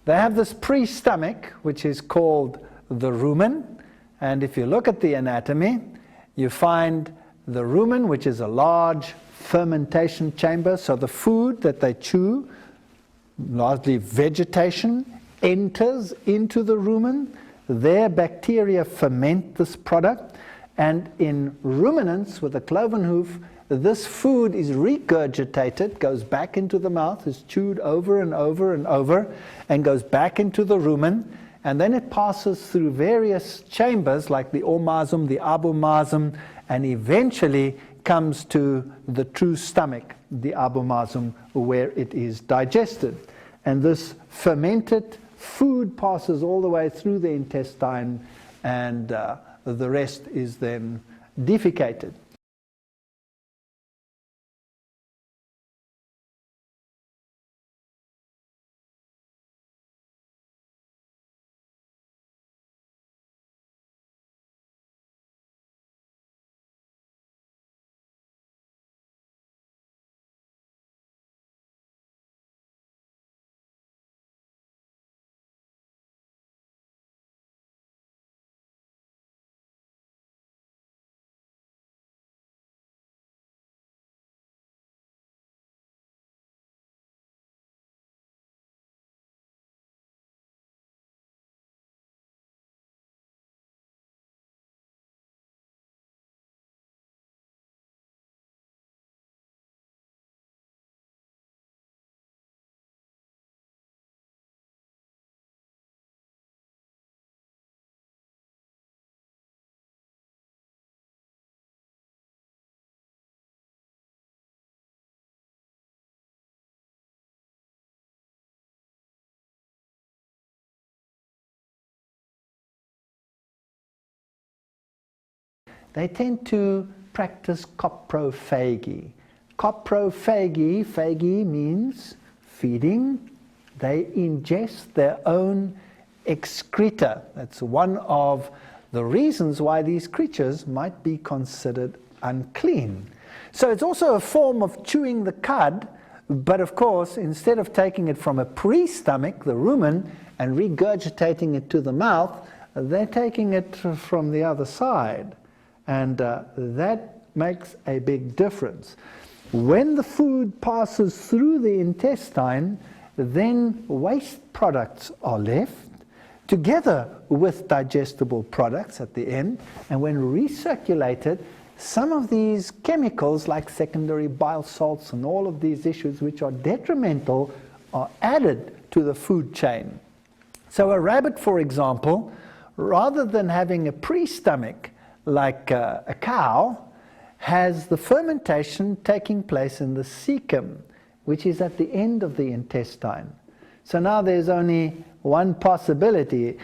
They have this pre-stomach, which is called the rumen. And if you look at the anatomy, you find the rumen, which is a large fermentation chamber. So the food that they chew, largely vegetation, enters into the rumen. Their bacteria ferment this product. And in ruminants with a cloven hoof, this food is regurgitated, goes back into the mouth, is chewed over and over and over, and goes back into the rumen. And then it passes through various chambers like the omasum, the abomasum, and eventually comes to the true stomach, the abomasum, where it is digested. And this fermented food passes all the way through the intestine, and the rest is then defecated. They tend to practice coprophagy. Coprophagy, phagy means feeding. They ingest their own excreta. That's one of the reasons why these creatures might be considered unclean. So it's also a form of chewing the cud, but of course, instead of taking it from a pre-stomach, the rumen, and regurgitating it to the mouth, they're taking it from the other side. And that makes a big difference. When the food passes through the intestine, then waste products are left together with digestible products at the end. And when recirculated, some of these chemicals like secondary bile salts and all of these issues which are detrimental are added to the food chain. So a rabbit, for example, rather than having a pre-stomach like a cow, has the fermentation taking place in the cecum, which is at the end of the intestine. So now there's only one possibility.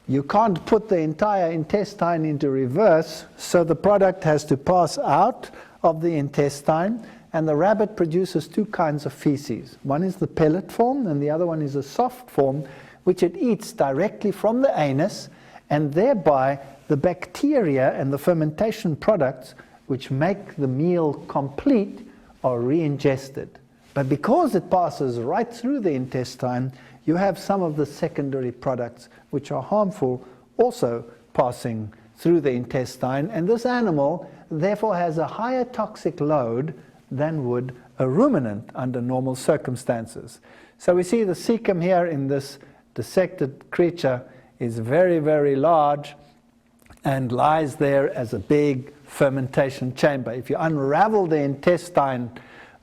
You can't put the entire intestine into reverse, so the product has to pass out of the intestine, and the rabbit produces two kinds of feces. One is the pellet form, and the other one is a soft form, which it eats directly from the anus, and thereby the bacteria and the fermentation products which make the meal complete are re-ingested. But because it passes right through the intestine, you have some of the secondary products which are harmful also passing through the intestine, and this animal therefore has a higher toxic load than would a ruminant under normal circumstances. So we see the cecum here in this dissected creature is very, very large and lies there as a big fermentation chamber. If you unravel the intestine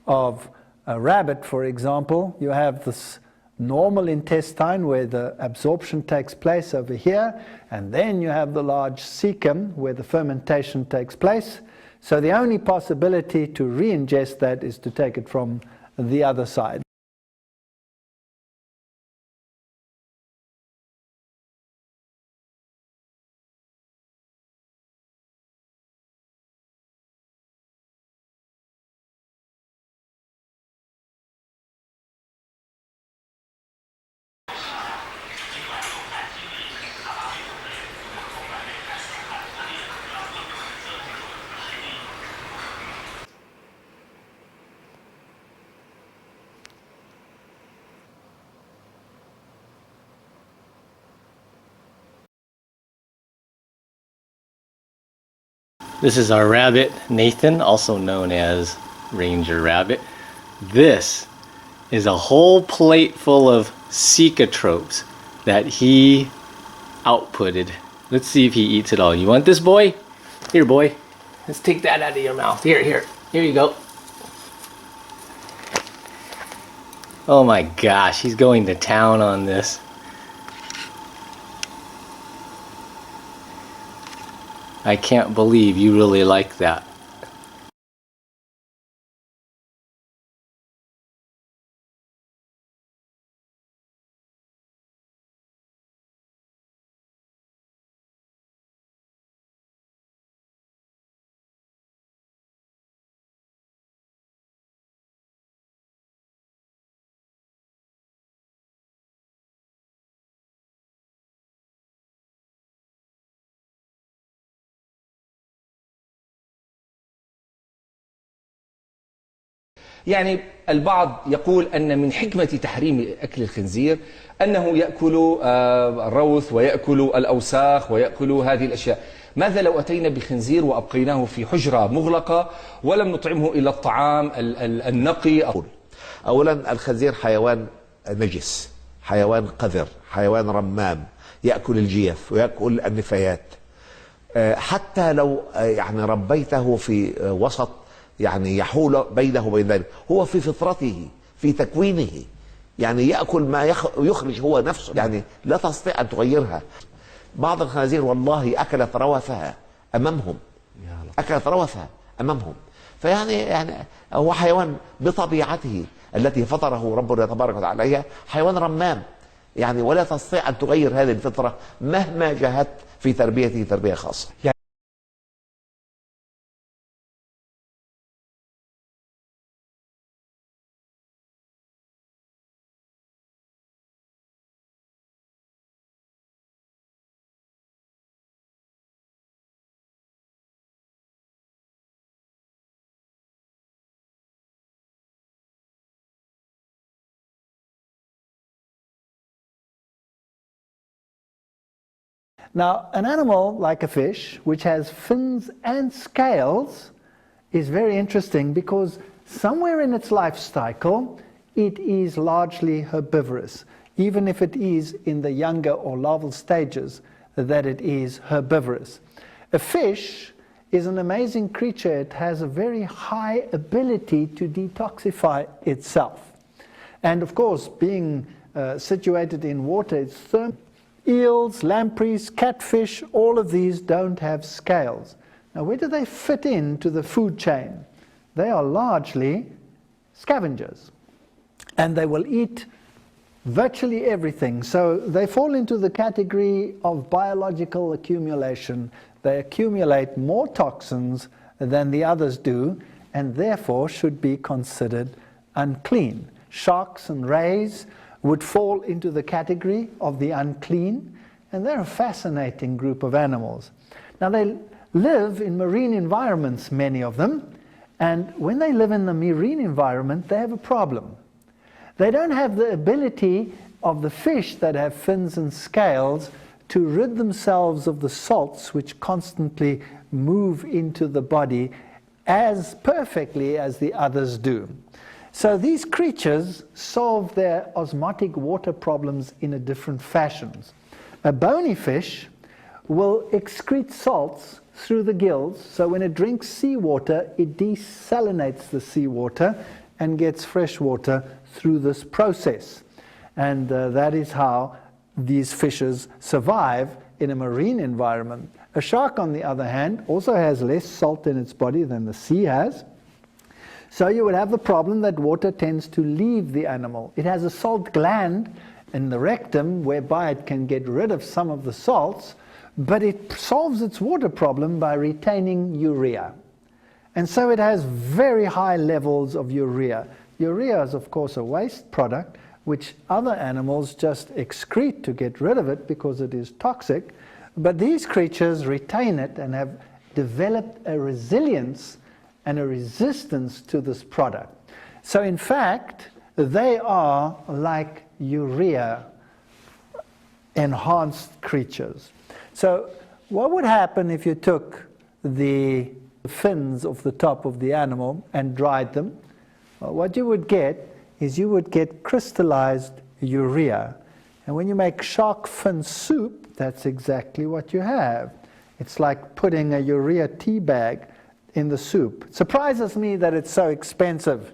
of a rabbit, for example, you have this normal intestine where the absorption takes place over here, and then you have the large cecum where the fermentation takes place. So the only possibility to re-ingest that is to take it from the other side. This is our rabbit, Nathan, also known as Ranger Rabbit. This is a whole plate full of cecotropes that he outputted. Let's see if he eats it all. You want this, boy? Here, boy. Let's take that out of your mouth. Here you go. Oh my gosh, he's going to town on this. I can't believe you really like that. يعني البعض يقول أن من حكمة تحريم أكل الخنزير أنه يأكل الروث ويأكل الأوساخ ويأكل هذه الأشياء. ماذا لو أتينا بخنزير وأبقيناه في حجرة مغلقة ولم نطعمه إلا الطعام النقي؟ أولا الخنزير حيوان نجس، حيوان قذر، حيوان رمام، يأكل الجيف ويأكل النفايات. حتى لو يعني ربيته في وسط يعني يحول بينه وبين ذلك، هو في فطرته في تكوينه، يعني يأكل ما يخرج هو نفسه، يعني لا تستطيع أن تغيرها. بعض الخنازير والله أكلت روثها أمامهم، أكلت روثها أمامهم. فيعني هو حيوان بطبيعته التي فطره ربنا تبارك وتعالى عليها، حيوان رمام، يعني ولا تستطيع أن تغير هذه الفطرة مهما جاهدت في تربيته تربية خاصة. Now, an animal like a fish, which has fins and scales, is very interesting because somewhere in its life cycle, it is largely herbivorous, even if it is in the younger or larval stages that it is herbivorous. A fish is an amazing creature. It has a very high ability to detoxify itself. And of course, being situated in water, it's thermal. Eels, lampreys, catfish, all of these don't have scales. Now, where do they fit into the food chain? They are largely scavengers, and they will eat virtually everything. So they fall into the category of biological accumulation. They accumulate more toxins than the others do, and therefore should be considered unclean. Sharks and rays would fall into the category of the unclean, and they're a fascinating group of animals. Now, they live in marine environments, many of them, and when they live in the marine environment, they have a problem. They don't have the ability of the fish that have fins and scales to rid themselves of the salts which constantly move into the body as perfectly as the others do. So these creatures solve their osmotic water problems in a different fashions. A bony fish will excrete salts through the gills, so when it drinks seawater, it desalinates the seawater and gets fresh water through this process. And that is how these fishes survive in a marine environment. A shark, on the other hand, also has less salt in its body than the sea has. So you would have the problem that water tends to leave the animal. It has a salt gland in the rectum whereby it can get rid of some of the salts, but it solves its water problem by retaining urea. And so it has very high levels of urea. Urea is, of course, a waste product which other animals just excrete to get rid of it because it is toxic. But these creatures retain it and have developed a resilience and a resistance to this product. So in fact, they are like urea enhanced creatures. So what would happen if you took the fins of the top of the animal and dried them, what you would get is you would get crystallized urea. And when you make shark fin soup, that's exactly what you have. It's like putting a urea tea bag in the soup. It surprises me that it's so expensive